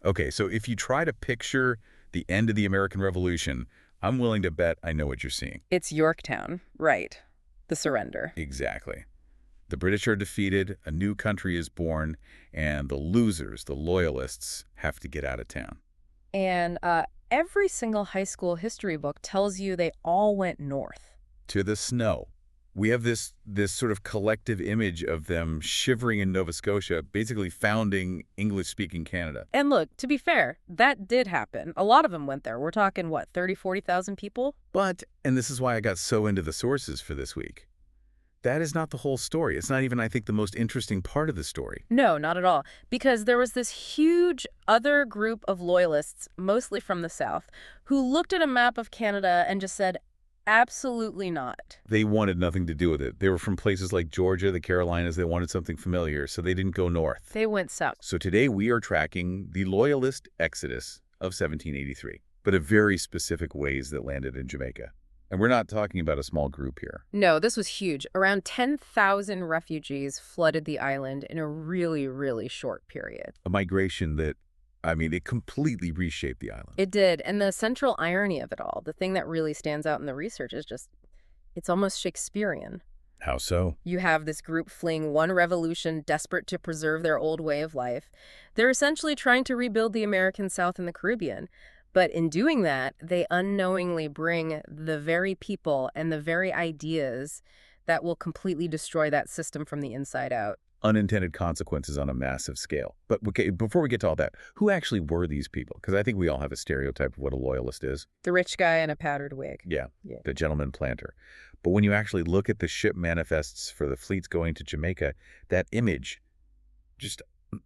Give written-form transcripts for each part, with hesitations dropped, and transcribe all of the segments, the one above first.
Okay, so if you try to picture the end of the American Revolution, I'm willing to bet I know what you're seeing. It's Yorktown, right. The surrender. Exactly. The British are defeated, a new country is born, and the losers, the Loyalists, have to get out of town. And every single high school history book tells you they all went north. To the snow. We have this sort of collective image of them shivering in Nova Scotia, basically founding English-speaking Canada. And look, to be fair, that did happen. A lot of them went there. We're talking, what, 30, 40,000 people? But, and this is why I got so into the sources for this week, that is not the whole story. It's not even, I think, the most interesting part of the story. No, not at all. Because there was this huge other group of loyalists, mostly from the South, who looked at a map of Canada and just said, absolutely not. They wanted nothing to do with it. They were from places like Georgia, the Carolinas. They wanted something familiar, so they didn't go north. They went south. So today we are tracking the Loyalist exodus of 1783, but in very specific ways that landed in Jamaica. And we're not talking about a small group here. No, this was huge. Around 10,000 refugees flooded the island in a really, really short period. A migration that, I mean, it completely reshaped the island. It did. And the central irony of it all, the thing that really stands out in the research is just, it's almost Shakespearean. How so? You have this group fleeing one revolution, desperate to preserve their old way of life. They're essentially trying to rebuild the American South and the Caribbean. But in doing that, they unknowingly bring the very people and the very ideas that will completely destroy that system from the inside out. Unintended consequences on a massive scale. But okay, before we get to all that, who actually were these people? Because I think we all have a stereotype of what a loyalist is. The rich guy in a powdered wig. Yeah, the gentleman planter. But when you actually look at the ship manifests for the fleets going to Jamaica, that image just,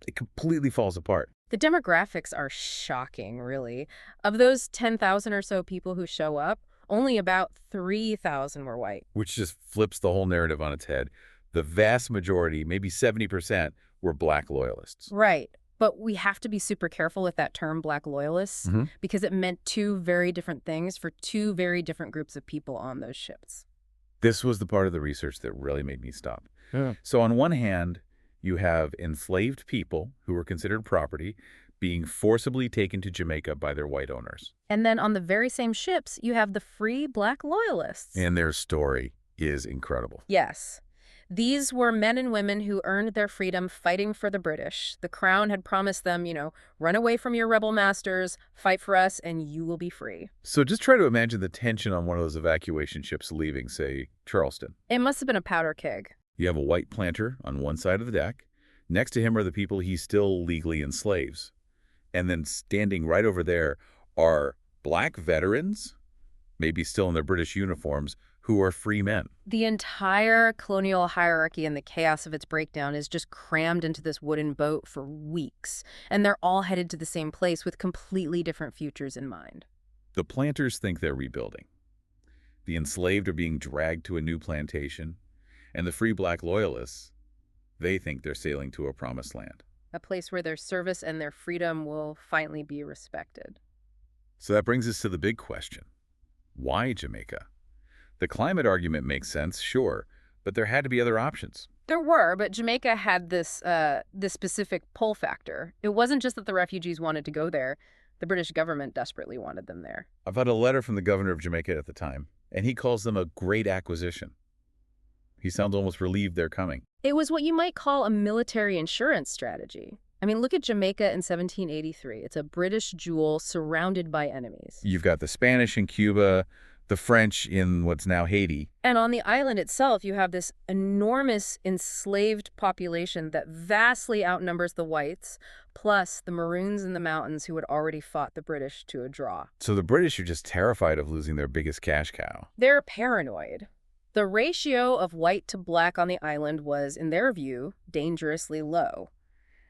it completely falls apart. The demographics are shocking, really. Of those 10,000 or so people who show up, only about 3,000 were white. Which just flips the whole narrative on its head. The vast majority, maybe 70%, were Black Loyalists. Right. But we have to be super careful with that term, Black Loyalists, because it meant two very different things for two very different groups of people on those ships. This was the part of the research that really made me stop. Yeah. So on one hand, you have enslaved people who were considered property being forcibly taken to Jamaica by their white owners. And then on the very same ships, you have the free Black Loyalists. And their story is incredible. Yes. These were men and women who earned their freedom fighting for the British. The Crown had promised them, run away from your rebel masters, fight for us, and you will be free. So just try to imagine the tension on one of those evacuation ships leaving, say, Charleston. It must have been a powder keg. You have a white planter on one side of the deck. Next to him are the people he still legally enslaves. And then standing right over there are Black veterans, maybe still in their British uniforms, who are free men. The entire colonial hierarchy and the chaos of its breakdown is just crammed into this wooden boat for weeks. And they're all headed to the same place with completely different futures in mind. The planters think they're rebuilding. The enslaved are being dragged to a new plantation. And the free Black Loyalists, they think they're sailing to a promised land. A place where their service and their freedom will finally be respected. So that brings us to the big question. Why Jamaica? The climate argument makes sense, sure, but there had to be other options. There were, but Jamaica had this specific pull factor. It wasn't just that the refugees wanted to go there. The British government desperately wanted them there. I've had a letter from the governor of Jamaica at the time, and he calls them a great acquisition. He sounds almost relieved they're coming. It was what you might call a military insurance strategy. I mean, look at Jamaica in 1783. It's a British jewel surrounded by enemies. You've got the Spanish in Cuba, the French in what's now Haiti. And on the island itself, you have this enormous enslaved population that vastly outnumbers the whites, plus the Maroons in the mountains who had already fought the British to a draw. So the British are just terrified of losing their biggest cash cow. They're paranoid. The ratio of white to black on the island was, in their view, dangerously low.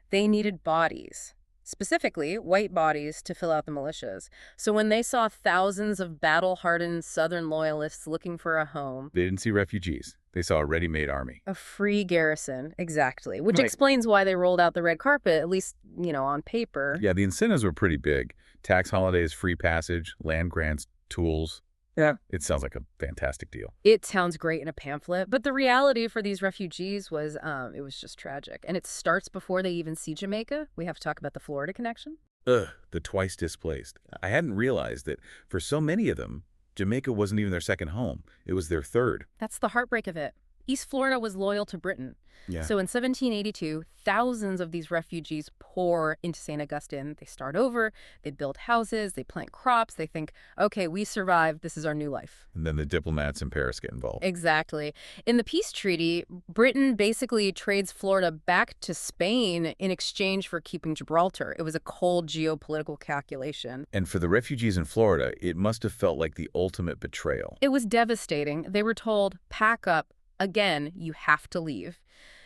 They needed bodies, specifically white bodies, to fill out the militias. So when they saw thousands of battle-hardened Southern loyalists looking for a home... They didn't see refugees. They saw a ready-made army. A free garrison, exactly. Which explains why they rolled out the red carpet, at least, on paper. Yeah, the incentives were pretty big. Tax holidays, free passage, land grants, tools. Yeah. It sounds like a fantastic deal. It sounds great in a pamphlet, but the reality for these refugees was it was just tragic. And it starts before they even see Jamaica. We have to talk about the Florida connection. Ugh, the twice displaced. I hadn't realized that for so many of them, Jamaica wasn't even their second home. It was their third. That's the heartbreak of it. East Florida was loyal to Britain. Yeah. So in 1782, thousands of these refugees pour into St. Augustine. They start over, they build houses, they plant crops, they think, okay, we survived, this is our new life. And then the diplomats in Paris get involved. Exactly. In the peace treaty, Britain basically trades Florida back to Spain in exchange for keeping Gibraltar. It was a cold geopolitical calculation. And for the refugees in Florida, it must have felt like the ultimate betrayal. It was devastating. They were told, pack up. Again, you have to leave.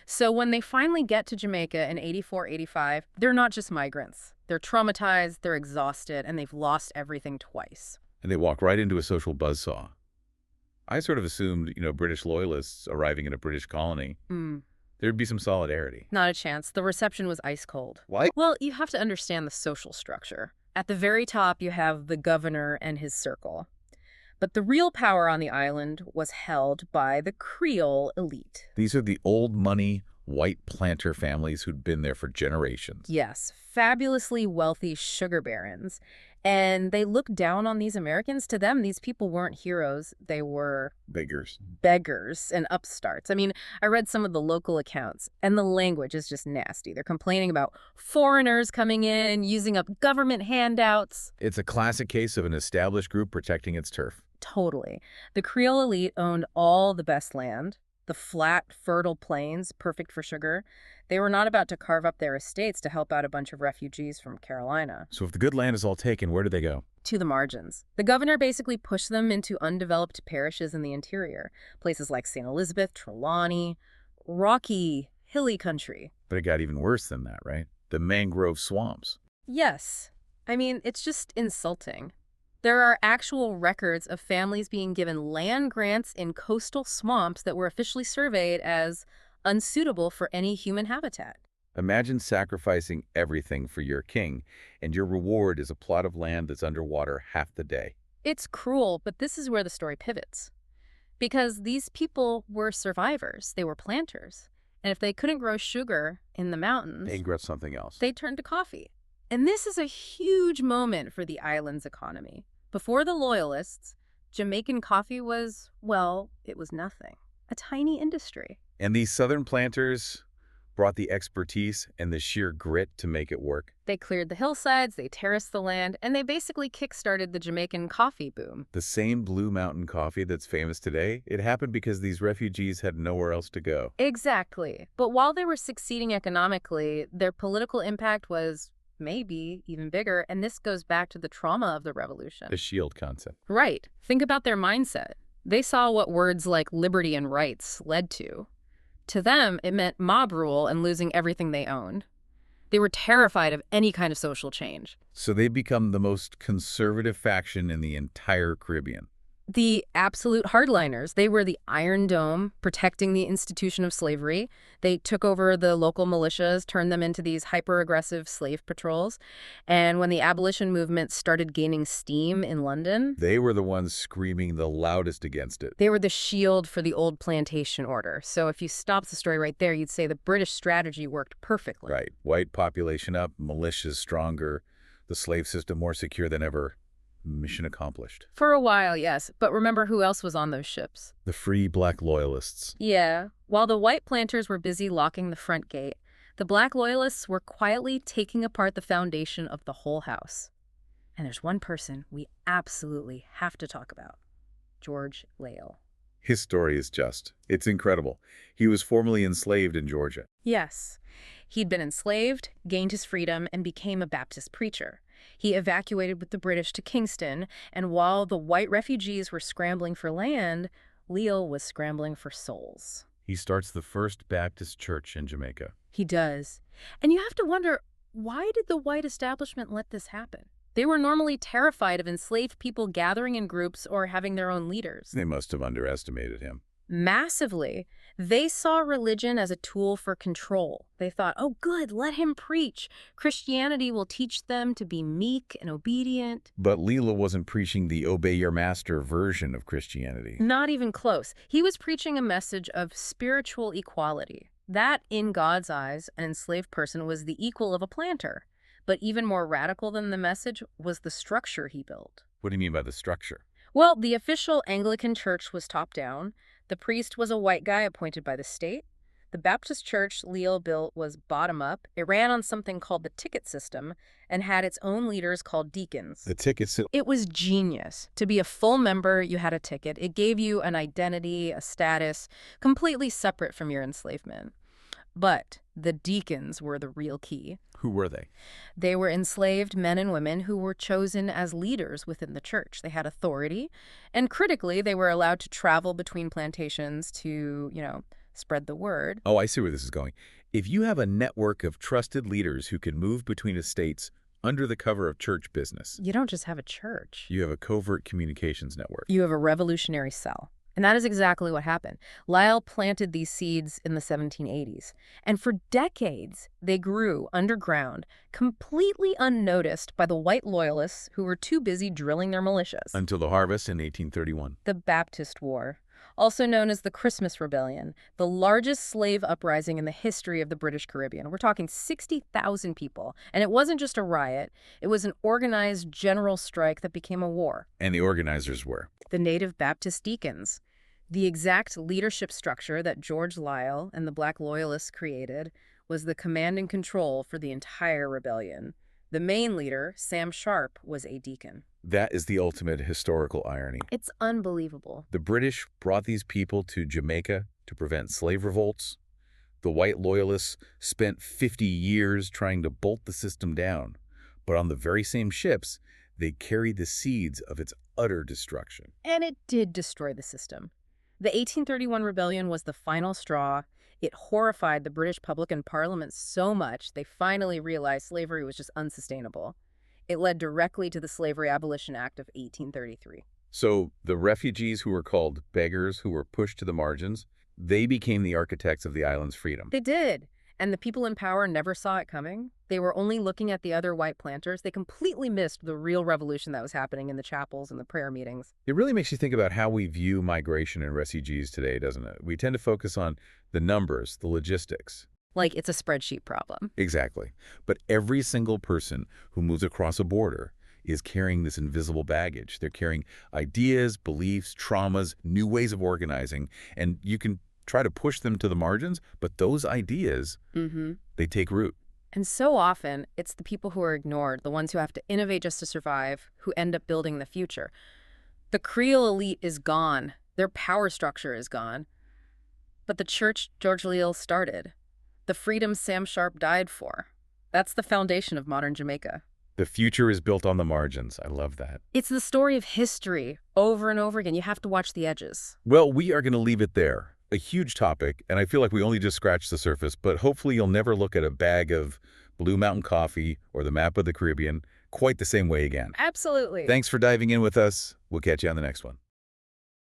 So when they finally get to Jamaica in 84, 85, they're not just migrants. They're traumatized, they're exhausted, and they've lost everything twice. And they walk right into a social buzzsaw. I sort of assumed, British loyalists arriving in a British colony, there'd be some solidarity. Not a chance. The reception was ice cold. Why? Well, you have to understand the social structure. At the very top, you have the governor and his circle. But the real power on the island was held by the Creole elite. These are the old money, white planter families who'd been there for generations. Yes, fabulously wealthy sugar barons. And they looked down on these Americans. To them, these people weren't heroes. They were Beggars. beggars and upstarts. I mean, I read some of the local accounts, and the language is just nasty. They're complaining about foreigners coming in and using up government handouts. It's a classic case of an established group protecting its turf. Totally. The Creole elite owned all the best land, the flat, fertile plains, perfect for sugar. They were not about to carve up their estates to help out a bunch of refugees from Carolina. So if the good land is all taken, where do they go? To the margins. The governor basically pushed them into undeveloped parishes in the interior, places like St. Elizabeth, Trelawney, rocky, hilly country. But it got even worse than that, right? The mangrove swamps. Yes. I mean, it's just insulting. There are actual records of families being given land grants in coastal swamps that were officially surveyed as unsuitable for any human habitat. Imagine sacrificing everything for your king, and your reward is a plot of land that's underwater half the day. It's cruel, but this is where the story pivots. Because these people were survivors. They were planters. And if they couldn't grow sugar in the mountains, They grow something else. they turned to coffee. And this is a huge moment for the island's economy. Before the Loyalists, Jamaican coffee was, well, it was nothing. A tiny industry. And these southern planters brought the expertise and the sheer grit to make it work. They cleared the hillsides, they terraced the land, and they basically kick-started the Jamaican coffee boom. The same Blue Mountain coffee that's famous today, it happened because these refugees had nowhere else to go. Exactly. But while they were succeeding economically, their political impact was maybe even bigger, and this goes back to the trauma of the revolution. The shield concept. Right. Think about their mindset. They saw what words like liberty and rights led to. To them, it meant mob rule and losing everything they owned. They were terrified of any kind of social change. So they become the most conservative faction in the entire Caribbean. The absolute hardliners, they were the Iron Dome, protecting the institution of slavery. They took over the local militias, turned them into these hyper-aggressive slave patrols. And when the abolition movement started gaining steam in London, They were the ones screaming the loudest against it. they were the shield for the old plantation order. So if you stop the story right there, you'd say the British strategy worked perfectly. Right. White population up, militias stronger, the slave system more secure than ever. Mission accomplished. For a while, yes. But remember who else was on those ships? The free Black Loyalists. Yeah. While the white planters were busy locking the front gate, the Black Loyalists were quietly taking apart the foundation of the whole house. And there's one person we absolutely have to talk about. George Lael. His story is it's incredible. He was formerly enslaved in Georgia. Yes. He'd been enslaved, gained his freedom, and became a Baptist preacher. He evacuated with the British to Kingston, and while the white refugees were scrambling for land, Lael was scrambling for souls. He starts the first Baptist church in Jamaica. He does. And you have to wonder, why did the white establishment let this happen? They were normally terrified of enslaved people gathering in groups or having their own leaders. They must have underestimated him. Massively. They saw religion as a tool for control. They thought, oh good, let him preach. Christianity will teach them to be meek and obedient. But Leela wasn't preaching the obey your master version of Christianity. Not even close. He was preaching a message of spiritual equality. That, in God's eyes, an enslaved person was the equal of a planter. But even more radical than the message was the structure he built. What do you mean by the structure? Well, the official Anglican church was top-down. The priest was a white guy appointed by the state. The Baptist church Leo built was bottom-up. It ran on something called the ticket system and had its own leaders called deacons. The tickets. It was genius. To be a full member, you had a ticket. It gave you an identity, a status, completely separate from your enslavement. But the deacons were the real key. Who were they? They were enslaved men and women who were chosen as leaders within the church. They had authority, and critically, they were allowed to travel between plantations to, spread the word. Oh, I see where this is going. If you have a network of trusted leaders who can move between estates under the cover of church business, You don't just have a church. you have a covert communications network. You have a revolutionary cell. And that is exactly what happened. Lyle planted these seeds in the 1780s. And for decades, they grew underground, completely unnoticed by the white loyalists who were too busy drilling their militias. Until the harvest in 1831. The Baptist War, also known as the Christmas Rebellion, the largest slave uprising in the history of the British Caribbean. We're talking 60,000 people. And it wasn't just a riot. It was an organized general strike that became a war. And the organizers were? The native Baptist deacons. The exact leadership structure that George Lyle and the Black Loyalists created was the command and control for the entire rebellion. The main leader, Sam Sharp, was a deacon. That is the ultimate historical irony. It's unbelievable. The British brought these people to Jamaica to prevent slave revolts. The white loyalists spent 50 years trying to bolt the system down. But on the very same ships, they carried the seeds of its utter destruction. And it did destroy the system. The 1831 rebellion was the final straw. It horrified the British public and Parliament so much they finally realized slavery was just unsustainable. It led directly to the Slavery Abolition Act of 1833. So the refugees who were called beggars, who were pushed to the margins, they became the architects of the island's freedom. They did. And the people in power never saw it coming. They were only looking at the other white planters. They completely missed the real revolution that was happening in the chapels and the prayer meetings. It really makes you think about how we view migration and refugees today, doesn't it? We tend to focus on the numbers, the logistics. Like it's a spreadsheet problem. Exactly. But every single person who moves across a border is carrying this invisible baggage. They're carrying ideas, beliefs, traumas, new ways of organizing, and you can try to push them to the margins, but those ideas, they take root. And so often, it's the people who are ignored, the ones who have to innovate just to survive, who end up building the future. The Creole elite is gone. Their power structure is gone. But the church George Lyle started, the freedom Sam Sharp died for, that's the foundation of modern Jamaica. The future is built on the margins. I love that. It's the story of history over and over again. You have to watch the edges. Well, we are going to leave it there. A huge topic, and I feel like we only just scratched the surface, but hopefully you'll never look at a bag of Blue Mountain coffee or the map of the Caribbean quite the same way again. Absolutely. Thanks for diving in with us. We'll catch you on the next one.